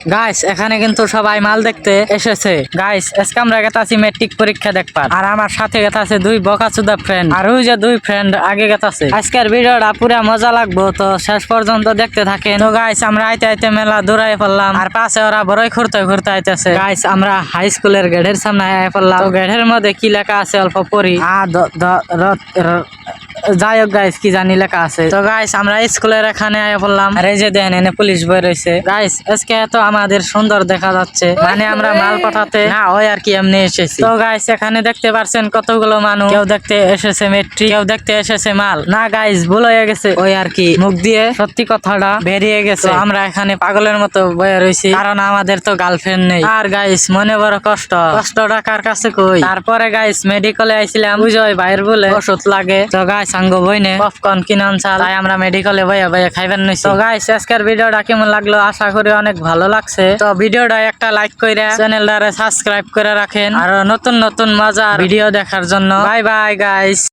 Guys এখানে কিন্তু সবাই মাল দেখতে এসেছে। গাইস আজকে আমরা গেতাছি মেট্রিক পরীক্ষা দেখবার, আর আমার সাথে গেতাছে দুই বকাচুদা ফ্রেন্ড, আর ওই যে দুই ফ্রেন্ড আগে গেতাছে। আজকের ভিডিওটা পুরা মজা লাগবো, তো শেষ পর্যন্ত দেখতে থাকেন। তো গাইস আমরা আইতে আইতে মেলা দৌড়াই পড়লাম, আর পাশে ওরা বড়ই ঘুরতে ঘুরতে আইতেছে। গাইস আমরা হাই স্কুলের গেটের সামনে আয় পড়লাম। তো গেটের মধ্যে কি লেখা আছে অল্প পড়ি। যাই হোক গাইস কি জানি লেখা আছে। তো গাইস আমরা স্কুলের এখানে আয় পড়লাম, আর এই যে দেন এনে পুলিশ বই রয়েছে। গাইস আজকে তো আমাদের সুন্দর দেখা যাচ্ছে, মানে আমরা মাল পাঠাতে না ওই আর কি এমনি এসেছি। তো গাইস এখানে দেখতে পাচ্ছেন কতগুলো মানুষ, কেউ দেখতে এসেছে মেট্রিক, কেউ দেখতে এসেছে মাল। না গাইস ভুল হয়ে গেছে, ওই আর কি মুখ দিয়ে সত্যি কথাটা বেরিয়ে গেছে। তো আমরা এখানে পাগলের মতো বয়ে রয়েছি, কারণ আমাদের তো গার্লফ্রেন্ড নেই। আর গাইস মনে বড় কষ্টটা কার কাছে কই। তারপরে গাইস মেডিকেলে আইছিলাম, বুঝই বাইর বলে ওষুধ লাগে। তো গাইস সাঙ্গ বইনে পপকর্ন কিনে আনছাল, তাই আমরা মেডিকেলে বইয়া খাইবেন নইছি। তো গাইস আজকের ভিডিওটা কেমন লাগলো আশা করি অনেক ভালো লাগছে। তো ভিডিওটা একটা লাইক কইরা চ্যানেলটারে সাবস্ক্রাইব করে রাখেন, আর নতুন নতুন মজার ভিডিও দেখার জন্য। Bye bye guys.